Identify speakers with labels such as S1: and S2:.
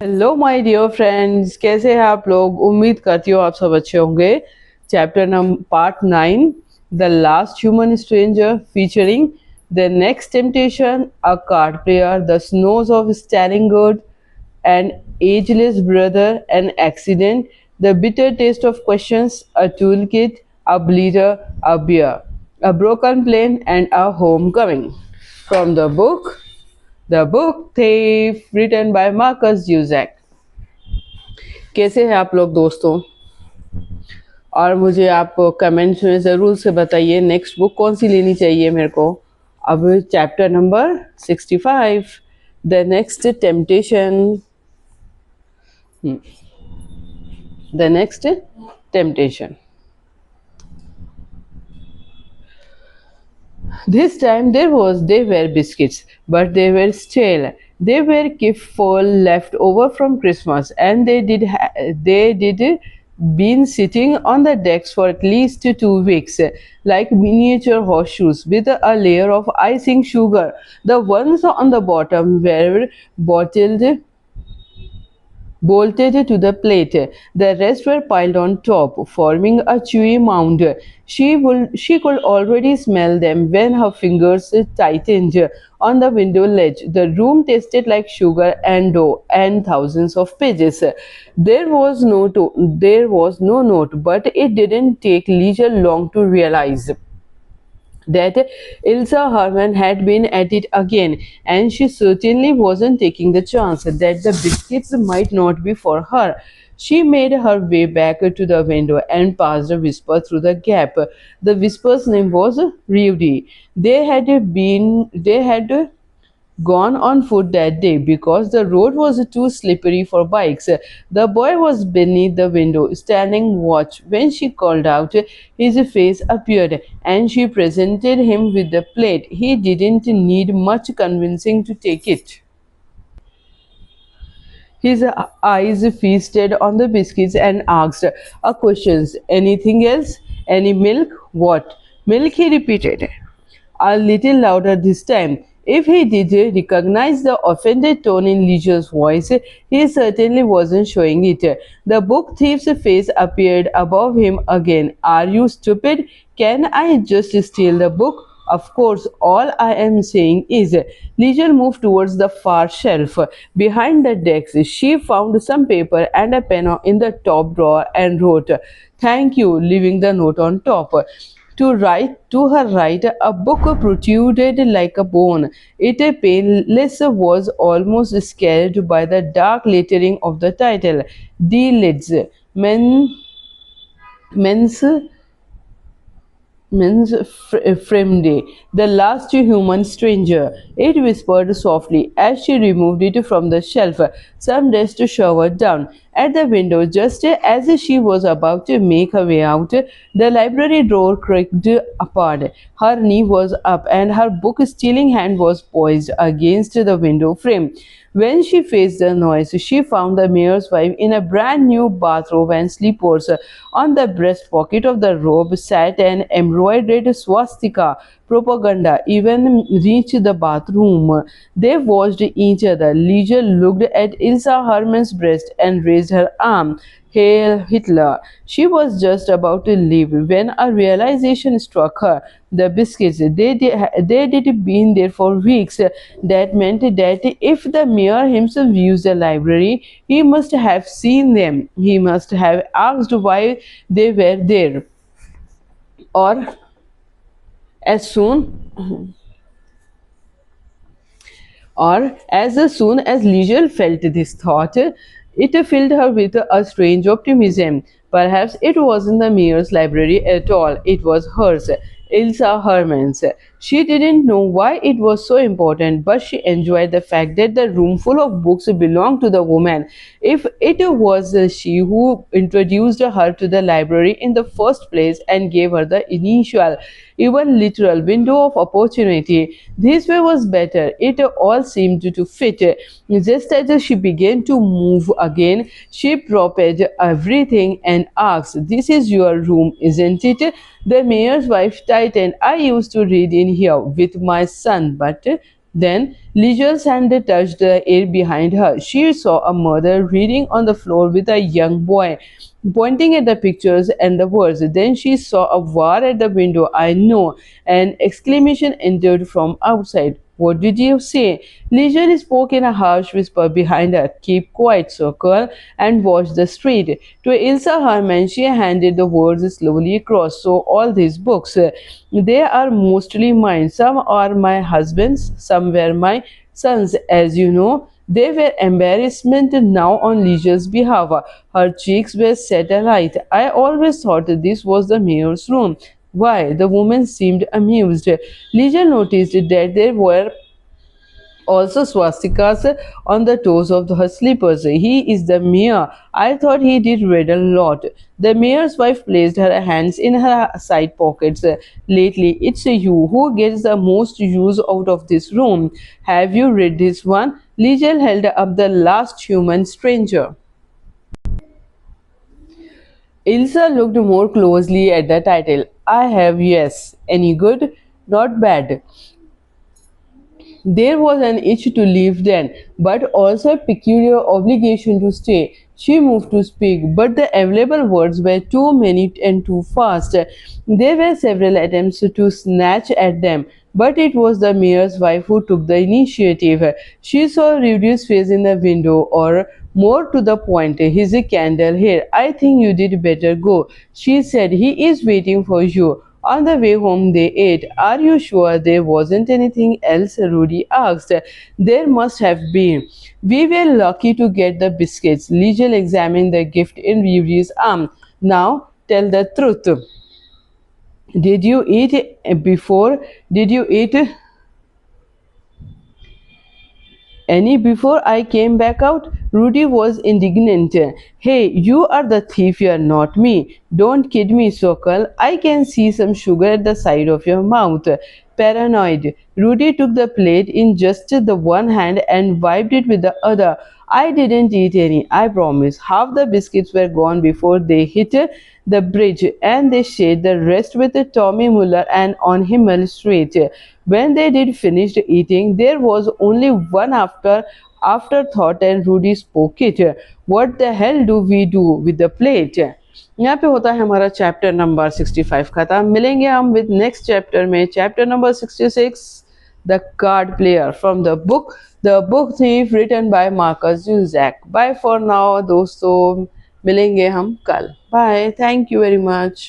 S1: Hello my dear friends, कैसे हैं आप लोग। उम्मीद करती हूँ आप सब अच्छे होंगे। Chapter number part 9, the last human stranger, featuring the next temptation, a card player, the snows of Stalingrad, an ageless brother, an accident, the bitter taste of questions, a toolkit, a bleeder, a beer, a broken plane, and a homecoming. From the book Thief, written by Marcus Zusak. कैसे हैं आप लोग दोस्तों। और मुझे आप comments में ज़रूर से बताइए नेक्स्ट बुक कौन सी लेनी चाहिए मेरे को। अब chapter number 65, the next temptation. The next temptation. This time they were biscuits, but they were stale. They were kept full left over from Christmas, and they did been sitting on the decks for at least 2 weeks, like miniature horseshoes with a layer of icing sugar. The ones on the bottom were bottled bolted to the plate. The rest were piled on top, forming a chewy mound. She could already smell them when her fingers tightened on the window ledge. The room tasted like sugar and dough and thousands of pages. There was no note, but it didn't take Leisure long to realize that Ilsa Herman had been at it again, and she certainly wasn't taking the chance that the biscuits might not be for her. She made her way back to the window and passed a whisper through the gap. The whisper's name was Rudy. They had gone on foot that day because the road was too slippery for bikes. The boy was beneath the window, standing watch. When she called out, his face appeared, and she presented him with the plate. He didn't need much convincing to take it. His eyes feasted on the biscuits and asked a questions. Anything else? Any milk? What? Milk, he repeated, a little louder this time. If he did recognize the offended tone in Leisure's voice, he certainly wasn't showing it. The book thief's face appeared above him again. Are you stupid? Can I just steal the book? Of course, all I am saying is, Leisure moved towards the far shelf. Behind the desk, she found some paper and a pen in the top drawer and wrote, "Thank you," leaving the note on top. To her right, a book protruded like a bone. It painless was almost scared by the dark lettering of the title. The lids. Men's Men's Fremde, the last human stranger, it whispered softly as she removed it from the shelf. Some dust showered down. At the window, just as she was about to make her way out, the library door creaked apart. Her knee was up and her book-stealing hand was poised against the window frame. When she faced the noise, she found the mayor's wife in a brand new bathrobe and slippers. On the breast pocket of the robe sat an embroidered swastika. Propaganda even reached the bathroom. They watched each other. Leisure looked at Ilsa Herman's breast and raised her arm. Hail Hitler! She was just about to leave when a realization struck her. The biscuits, they did been there for weeks. That meant that if the mayor himself used the library, he must have seen them. He must have asked why they were there. Or as soon as soon as Leisure felt this thought, it filled her with a strange optimism. Perhaps it wasn't the mayor's library at all, it was hers, Ilsa Herman's. She didn't know why it was so important, but she enjoyed the fact that the room full of books belonged to the woman. If it was she who introduced her to the library in the first place and gave her the initial, even literal window of opportunity, this way was better. It all seemed to fit. Just as she began to move again, she propped everything and asked, "This is your room, isn't it?" The mayor's wife tightened. "I used to read in here with my son, but Then Ligel's hand touched the air behind her. She saw a mother reading on the floor with a young boy, pointing at the pictures and the words. Then she saw a war at the window. I know. An exclamation entered from outside. What did you say? Leisure spoke in a harsh whisper behind her. Keep quiet, Circle, and watch the street. To Ilsa Herman, she handed the words slowly across. So, all these books, they are mostly mine. Some are my husband's, some were my son's, as you know. They were embarrassment now on Leisure's behalf. Her cheeks were set alight. I always thought this was the mayor's room. Why? The woman seemed amused. Leisure noticed that there were also swastikas on the toes of her slippers. He is the mayor. I thought he did read a lot. The mayor's wife placed her hands in her side pockets. Lately, it's you who gets the most use out of this room. Have you read this one? Liesel held up The Last Human Stranger. Ilsa looked more closely at the title. I have, yes. Any good? Not bad. There was an itch to leave then, but also a peculiar obligation to stay. She moved to speak, but the available words were too many and too fast. There were several attempts to snatch at them, but it was the mayor's wife who took the initiative. She saw Rudy's face in the window, or more to the point, his candle here. I think you did better go. She said, he is waiting for you. On the way home, they ate. Are you sure there wasn't anything else? Rudy asked. There must have been. We were lucky to get the biscuits. Liesel examined the gift in Rudy's arm. Now, tell the truth. Did you eat before? Did you eat any before I came back out? Rudy was indignant. Hey, you are the thief, you are not me. Don't kid me, Sokol. I can see some sugar at the side of your mouth. Paranoid. Rudy took the plate in just the one hand and wiped it with the other. I didn't eat any, I promise. Half the biscuits were gone before they hit the bridge, and they shared the rest with Tommy Muller and on Himmel Street. When they did finish eating, there was only one afterthought, and Rudy spoke it. What the hell do we do with the plate? यहाँ पे होता है हमारा chapter number 65 खत्म. मिलेंगे हम with next chapter में, chapter number 66, the card player, from the book thief written by Markus Zusak. Bye for now दोस्तों, मिलेंगे हम कल. Bye, thank you very much.